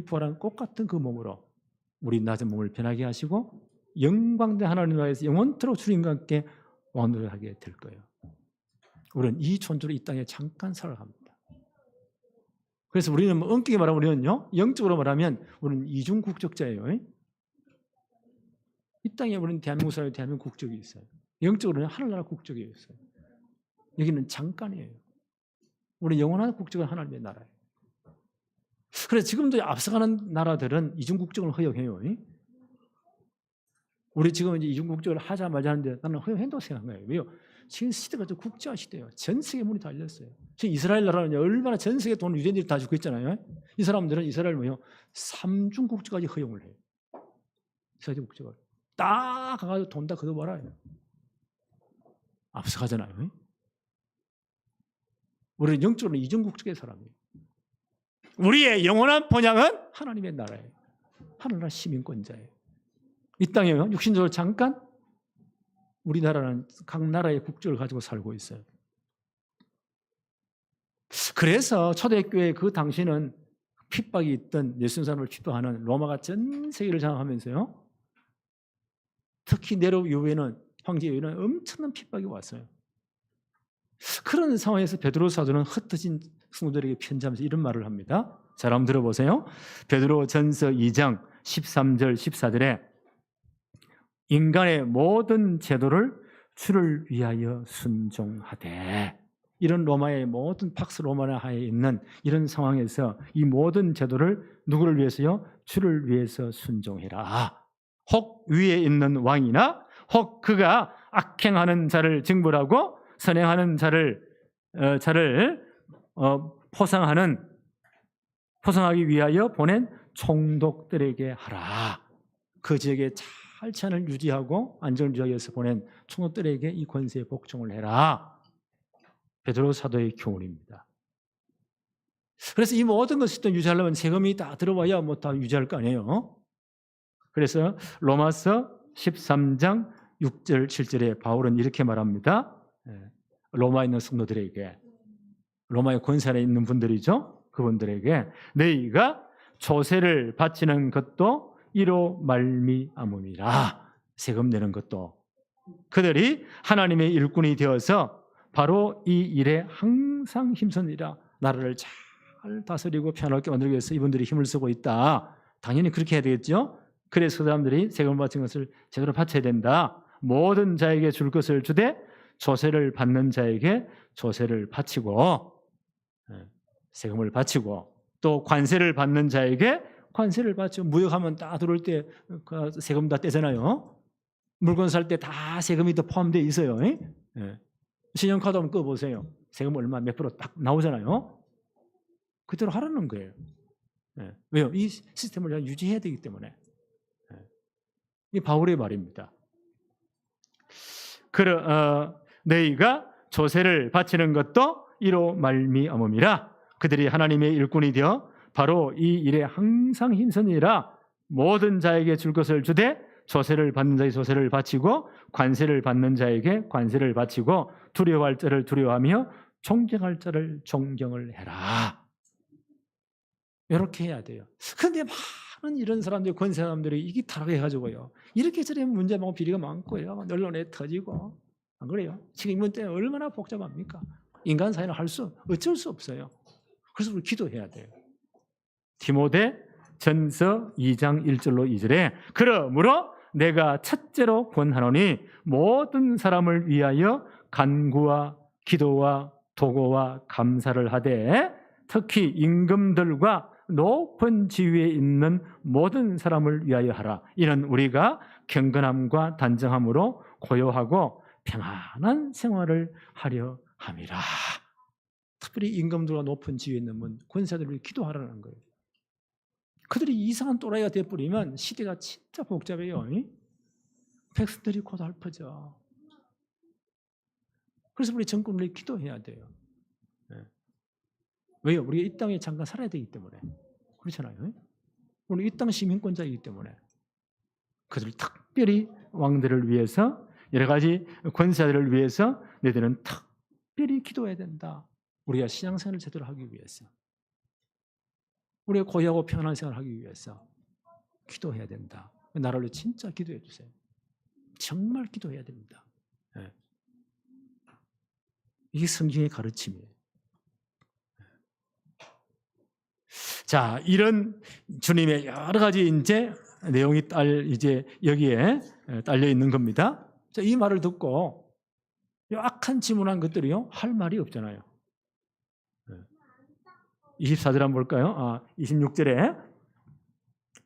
부활한 꽃 같은 그 몸으로 우리 낮은 몸을 변하게 하시고 영광된 하나님 나라에서 영원토록 주님과 함께 왕노릇하게 될 거예요. 우리는 이 존재로 이 땅에 잠깐 살아갑니다. 그래서 우리는 엄격히 말하면 우리는요, 영적으로 말하면 우리는 이중 국적자예요. 이 땅에 우리는 대한민국 사람이 대한민국 국적이 있어요. 영적으로는 하늘나라 국적이 있어요. 여기는 잠깐이에요. 우리 영원한 국적은 하나님의 나라예요. 그래서 지금도 앞서가는 나라들은 이중 국적을 허용해요. 우리 지금 이제 이중 국적을 하자 말자 하는데 나는 허용한다고 생각해요. 왜요? 지금 시대가 좀 국제화 시대예요. 전 세계 문이 달렸어요. 지금 이스라엘 나라는 얼마나 전 세계 돈 유대인들이 다 주고 있잖아요. 이 사람들은 이스라엘 뭐요? 3중 국적까지 허용을 해요. 이스라엘 국적을 딱 가가지고 돈 다 걷어버려요. 앞서가잖아요. 우리는 영적으로 이중 국적의 사람이에요. 우리의 영원한 본향은 하나님의 나라예요. 하늘나라 시민권자예요. 이 땅에요, 육신적으로 잠깐 우리나라는 각 나라의 국적을 가지고 살고 있어요. 그래서 초대교회 그 당시는 핍박이 있던 예수님 사람을 핍박하는 로마가 전 세계를 장악하면서요, 특히 네로 이후에는 황제 이후에는 엄청난 핍박이 왔어요. 그런 상황에서 베드로 사도는 흩어진 성도들에게 편지하면서 이런 말을 합니다. 자, 한번 들어보세요. 베드로 전서 2장 13절 14절에 인간의 모든 제도를 주를 위하여 순종하되, 이런 로마의 모든 팍스 로마나 하에 있는 이런 상황에서 이 모든 제도를 누구를 위해서요? 주를 위해서 순종해라. 혹 위에 있는 왕이나 혹 그가 악행하는 자를 징벌하고 선행하는 자를 포상하기 위하여 보낸 총독들에게 하라. 그 지역에 잘 치안을 유지하고 안전을 유지하기 위해서 보낸 총독들에게 이 권세에 복종을 해라. 베드로 사도의 교훈입니다. 그래서 이 모든 것을 또 유지하려면 세금이 다 들어와야 뭐 다 유지할 거 아니에요. 그래서 로마서 13장 6절 7절에 바울은 이렇게 말합니다. 로마에 있는 성도들에게, 로마의 권세에 있는 분들이죠. 그분들에게 너희가 조세를 바치는 것도 이로 말미암음이라. 세금 내는 것도 그들이 하나님의 일꾼이 되어서 바로 이 일에 항상 힘쓰니라. 나라를 잘 다스리고 편하게 만들기 위해서 이분들이 힘을 쓰고 있다. 당연히 그렇게 해야 되겠죠. 그래서 그 사람들이 세금을 바친 것을 제대로 바쳐야 된다. 모든 자에게 줄 것을 주되 조세를 받는 자에게 조세를 바치고, 세금을 바치고, 또 관세를 받는 자에게 관세를 바치고, 무역하면 다 들어올 때 세금 다 떼잖아요. 물건 살 때 다 세금이 더 포함되어 있어요. 신용카드 한번 꺼보세요. 세금 얼마 몇 프로 딱 나오잖아요. 그대로 하라는 거예요. 왜요? 이 시스템을 유지해야 되기 때문에. 이 바울의 말입니다. 너희가 조세를 바치는 것도 이로 말미암음이라. 그들이 하나님의 일꾼이 되어 바로 이 일에 항상 힘쓰니라. 모든 자에게 줄 것을 주되 조세를 받는 자에게 조세를 바치고 관세를 받는 자에게 관세를 바치고 두려워할 자를 두려워하며 존경할 자를 존경을 해라. 이렇게 해야 돼요. 그런데 많은 이런 사람들, 권세 사람들이 이게 타락해가지고요, 이렇게 저렇게 문제 많고 비리가 많고요, 언론에 터지고, 안 그래요? 지금 이번 때는 얼마나 복잡합니까? 인간 사회는 어쩔 수 없어요. 그래서 우리 기도해야 돼요. 디모데 전서 2장 1절로 2절에 그러므로 내가 첫째로 권하노니 모든 사람을 위하여 간구와 기도와 도고와 감사를 하되 특히 임금들과 높은 지위에 있는 모든 사람을 위하여 하라. 이는 우리가 경건함과 단정함으로 고요하고 평안한 생활을 하려 함이라. 특별히 임금들과 높은 지위에 있는 분, 권세들을 기도하라는 거예요. 그들이 이상한 또라이가 되어버리면 시대가 진짜 복잡해요. 백성들이 고달퍼져. 그래서 우리 정권을 기도해야 돼요. 왜요? 우리가 이 땅에 잠깐 살아야 되기 때문에. 그렇잖아요. 우리 이 땅 시민권자이기 때문에 그들 특별히 왕들을 위해서 여러 가지 권사들을 위해서 너희들은 특별히 기도해야 된다. 우리가 신앙생활을 제대로 하기 위해서 우리가 고요하고 평안한 생활을 하기 위해서 기도해야 된다. 나라를 진짜 기도해 주세요. 정말 기도해야 됩니다. 네. 이게 성경의 가르침이에요. 자, 이런 주님의 여러 가지 이제 내용이 이제 여기에 딸려 있는 겁니다. 자, 이 말을 듣고 악한 질문한 것들이요 할 말이 없잖아요. 24절 한번 볼까요? 26절에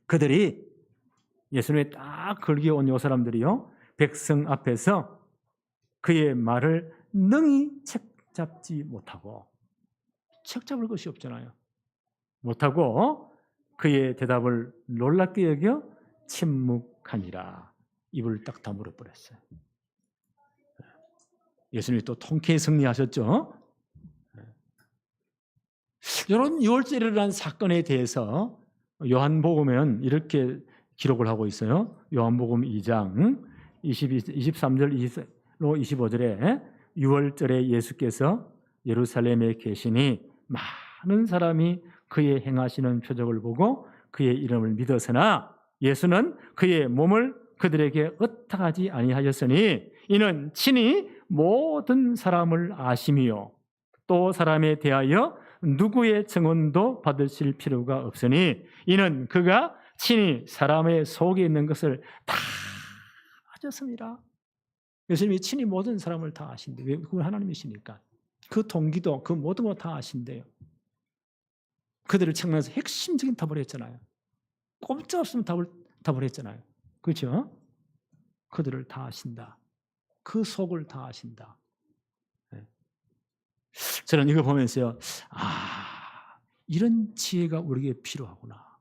그들이 예수님의 딱 걸기에 온 요 사람들이요 백성 앞에서 그의 말을 능히 책잡지 못하고 책잡을 것이 없잖아요. 못하고 그의 대답을 놀랍게 여겨 침묵하니라. 입을 딱 다물어 버렸어요. 예수님이 또 통쾌히 승리하셨죠. 이런 유월절에 일어난 사건에 대해서 요한복음은 이렇게 기록을 하고 있어요. 요한복음 2장 23절 25절에 유월절에 예수께서 예루살렘에 계시니 많은 사람이 그의 행하시는 표적을 보고 그의 이름을 믿었으나 예수는 그의 몸을 그들에게 의탁하지 아니하였으니 이는 친히 모든 사람을 아심이요 또 사람에 대하여 누구의 증언도 받으실 필요가 없으니 이는 그가 친히 사람의 속에 있는 것을 다 아셨습니다. 예수님이 친히 모든 사람을 다 아신대. 왜? 그건 하나님이시니까. 그 동기도 그 모든 거 다 아신대요. 그들을 책망해서 핵심적인 답을 했잖아요. 꼼짝없으면 답을 했잖아요. 그렇죠? 그들을 다 아신다. 그 속을 다 아신다. 네. 저는 이거 보면서요. 이런 지혜가 우리에게 필요하구나.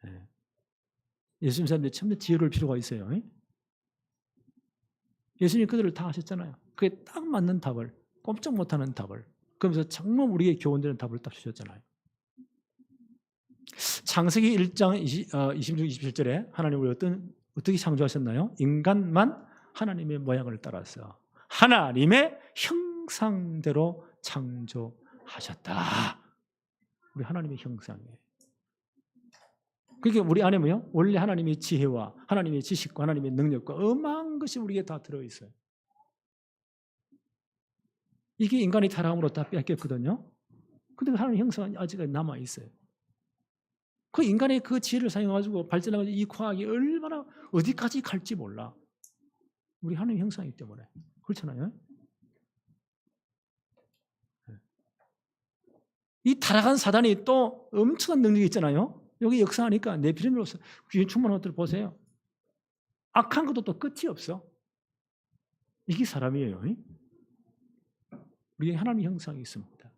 네. 예수님 사람들이 참 지혜로울 필요가 있어요. 예수님이 그들을 다 아셨잖아요. 그게 딱 맞는 답을, 꼼짝 못하는 답을. 그러면서 정말 우리에게 교훈되는 답을 딱 주셨잖아요. 창세기 1장 26, 27절에 하나님 우리 어떻게 창조하셨나요? 인간만 하나님의 모양을 따라서 하나님의 형상대로 창조하셨다. 우리 하나님의 형상이에요. 그러니까 우리 안에 뭐요? 원래 하나님의 지혜와 하나님의 지식과 하나님의 능력과 어마한 것이 우리에게 다 들어있어요. 이게 인간이 타락함으로 다 뺏겼거든요. 근데 하나님의 형상은 아직 남아있어요. 그 인간의 그 지혜를 사용해가지고 발전해가지고 이 과학이 얼마나 어디까지 갈지 몰라. 우리 하나님의 형상이기 때문에. 그렇잖아요. 이 타락한 사단이 또 엄청난 능력이 있잖아요. 여기 역사하니까 네피림으로서 귀에 충만한 것들을 보세요. 악한 것도 또 끝이 없어. 이게 사람이에요. 우리의 하나님의 형상이 있습니다.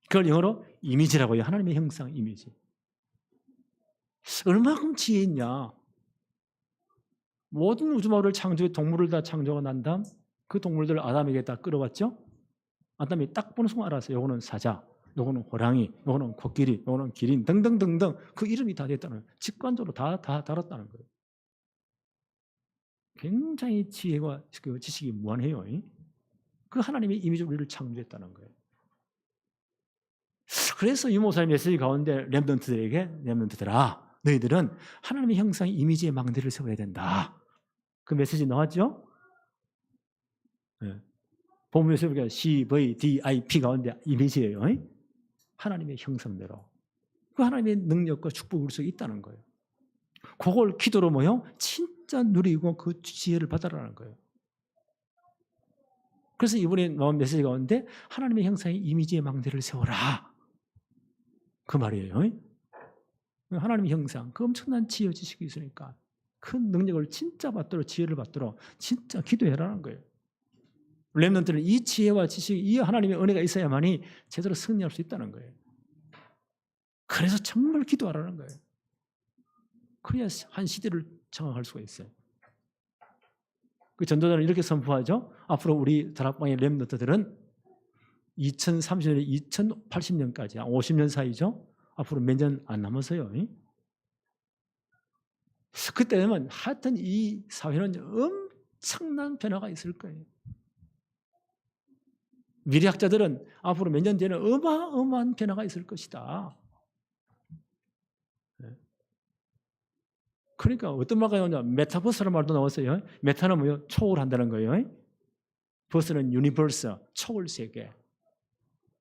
그걸 영어로 이미지라고 해요. 하나님의 형상, 이미지. 얼마큼 지혜 있냐. 모든 우주마을을 창조해 동물을 다 창조가 난 다음 그 동물들을 아담에게 다 끌어왔죠. 아담이 딱 보는 순간 알았어요. 요거는 사자, 요거는 호랑이, 요거는 코끼리, 요거는 기린 등등등등 그 이름이 다 됐다는 거예요. 직관적으로 다 달았다는 거예요. 굉장히 지혜와 그 지식이 무한해요. 그 하나님의 이미지로 우리를 창조했다는 거예요. 그래서 유모사의 메시지 가운데 렘넌트들아 너희들은 하나님의 형상의 이미지의 망대를 세워야 된다. 그 메시지 나왔죠? 네. 본문에서 우리가 CVDIP 가운데 이미지예요. 하나님의 형상대로. 그 하나님의 능력과 축복이 우리 속에 있다는 거예요. 그걸 기도로 뭐요? 진짜 누리고 그 지혜를 받아라는 거예요. 그래서 이번에 나온 메시지 가운데 하나님의 형상의 이미지의 망대를 세워라. 그 말이에요. 하나님의 형상, 그 엄청난 지혜 지식이 있으니까 큰 능력을 진짜 받도록 지혜를 받도록 진짜 기도해라는 거예요. 렘넌트는 이 지혜와 지식, 이 하나님의 은혜가 있어야만이 제대로 승리할 수 있다는 거예요. 그래서 정말 기도하라는 거예요. 그래야 한 시대를 장악할 수가 있어요. 그 전도자는 이렇게 선포하죠. 앞으로 우리 다락방의 렘넌트들은 2030년에 2080년까지 50년 사이죠. 앞으로 몇 년 안 남았어요. 그때 되면 하여튼 이 사회는 엄청난 변화가 있을 거예요. 미래학자들은 앞으로 몇 년 뒤에는 어마어마한 변화가 있을 것이다. 그러니까 어떤 말가 나오냐, 메타버스라는 말도 나왔어요. 메타는 뭐요? 초월한다는 거예요. 버스는 유니버스, 초월 세계.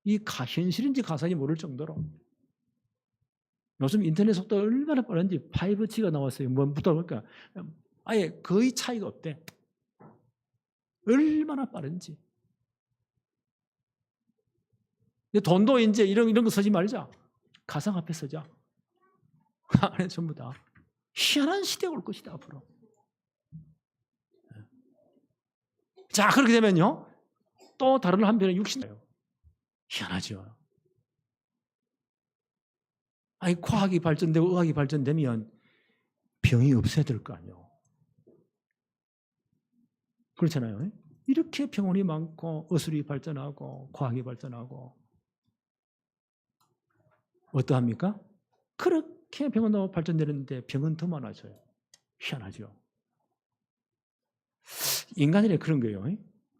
이 현실인지 가상인지 모를 정도로. 요즘 인터넷 속도 얼마나 빠른지 5G가 나왔어요. 뭐부터 볼까? 아예 거의 차이가 없대. 얼마나 빠른지. 돈도 이제 이런 거 쓰지 말자. 가상화폐 쓰자. 안에 전부 다. 희한한 시대가 올 것이다, 앞으로. 자, 그렇게 되면요. 또 다른 한편에 육신이에요. 희한하죠. 아니, 과학이 발전되고 의학이 발전되면 병이 없어야 될 거 아니에요. 그렇잖아요. 이렇게 병원이 많고 의술이 발전하고 과학이 발전하고 어떠합니까? 그렇게 병원도 발전되는데 병은 더 많아져요. 희한하죠. 인간이래 그런 거예요.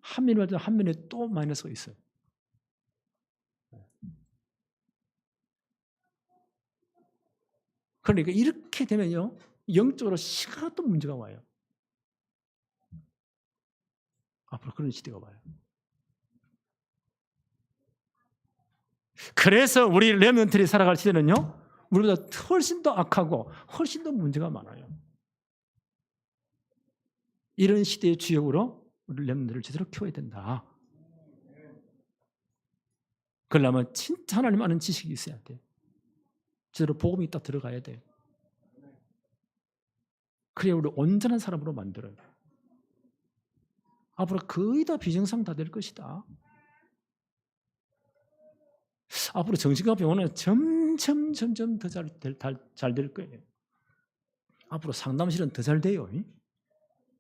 한 면이 발전, 한 면에 또 마이너스가 있어요. 그러니까 이렇게 되면요, 영적으로 시간은 또 문제가 와요. 앞으로 그런 시대가 와요. 그래서 우리 렘넌트들이 살아갈 시대는요, 우리보다 훨씬 더 악하고 훨씬 더 문제가 많아요. 이런 시대의 주역으로 우리 렘넌트를 제대로 키워야 된다. 그러려면 진짜 하나님 아는 지식이 있어야 돼. 제대로 복음이 딱 들어가야 돼. 그래야 우리 온전한 사람으로 만들어요. 앞으로 거의 다 비정상 다 될 것이다. 앞으로 정신과 병원은 점점 더 잘 될 거예요. 앞으로 상담실은 더 잘 돼요.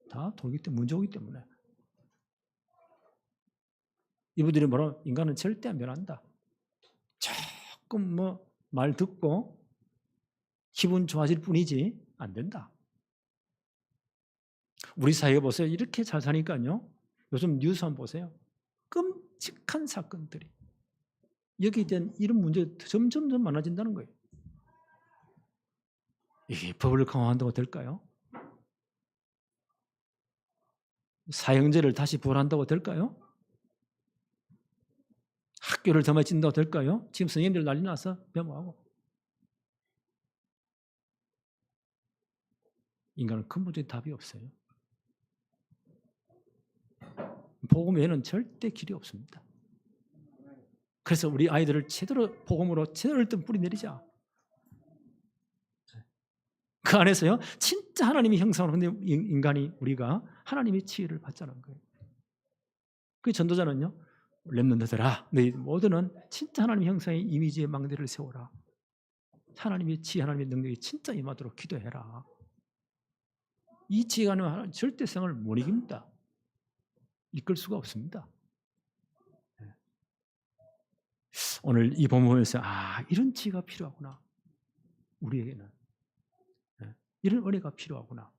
다 돌기 때문에, 문제 오기 때문에. 이분들이 뭐라, 인간은 절대 안 변한다. 조금 말 듣고 기분 좋아질 뿐이지 안 된다. 우리 사회에 보세요. 이렇게 잘 사니까요. 요즘 뉴스 한번 보세요. 끔찍한 사건들이. 여기에 대한 이런 문제가 점점 더 많아진다는 거예요. 이게 법을 강화한다고 될까요? 사형제를 다시 부활한다고 될까요? 학교를 더 많이 진다고 될까요? 지금 선생님들 난리 나서 변모하고. 인간은 근본적인 답이 없어요. 복음 외에는 절대 길이 없습니다. 그래서 우리 아이들을 제대로 복음으로 제대로 일단 뿌리내리자. 그 안에서요, 진짜 하나님의 형상으로 근데 인간이 우리가 하나님의 지혜를 받자는 거예요. 그 전도자는요, 렘넌트들아, 너희 모두는 진짜 하나님의 형상의 이미지의 망대를 세워라. 하나님의 지혜, 하나님의 능력이 진짜 임하도록 기도해라. 이 지혜가 아니면 절대 세상을 못 이깁니다. 이끌 수가 없습니다. 오늘 이 본문에서 이런 지혜가 필요하구나. 우리에게는 이런 은혜가 필요하구나.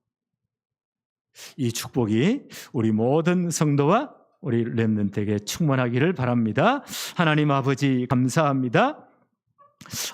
이 축복이 우리 모든 성도와 우리 렘넌트에게 충만하기를 바랍니다. 하나님 아버지 감사합니다.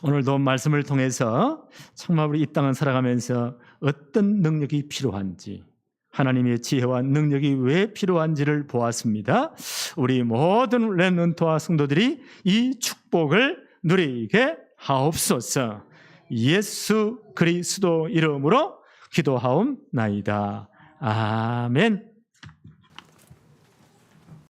오늘도 말씀을 통해서 정말 우리 이 땅을 살아가면서 어떤 능력이 필요한지, 하나님의 지혜와 능력이 왜 필요한지를 보았습니다. 우리 모든 렘넌트와 성도들이 이 축복을 누리게 하옵소서. 예수 그리스도 이름으로 기도하옵나이다. 아멘.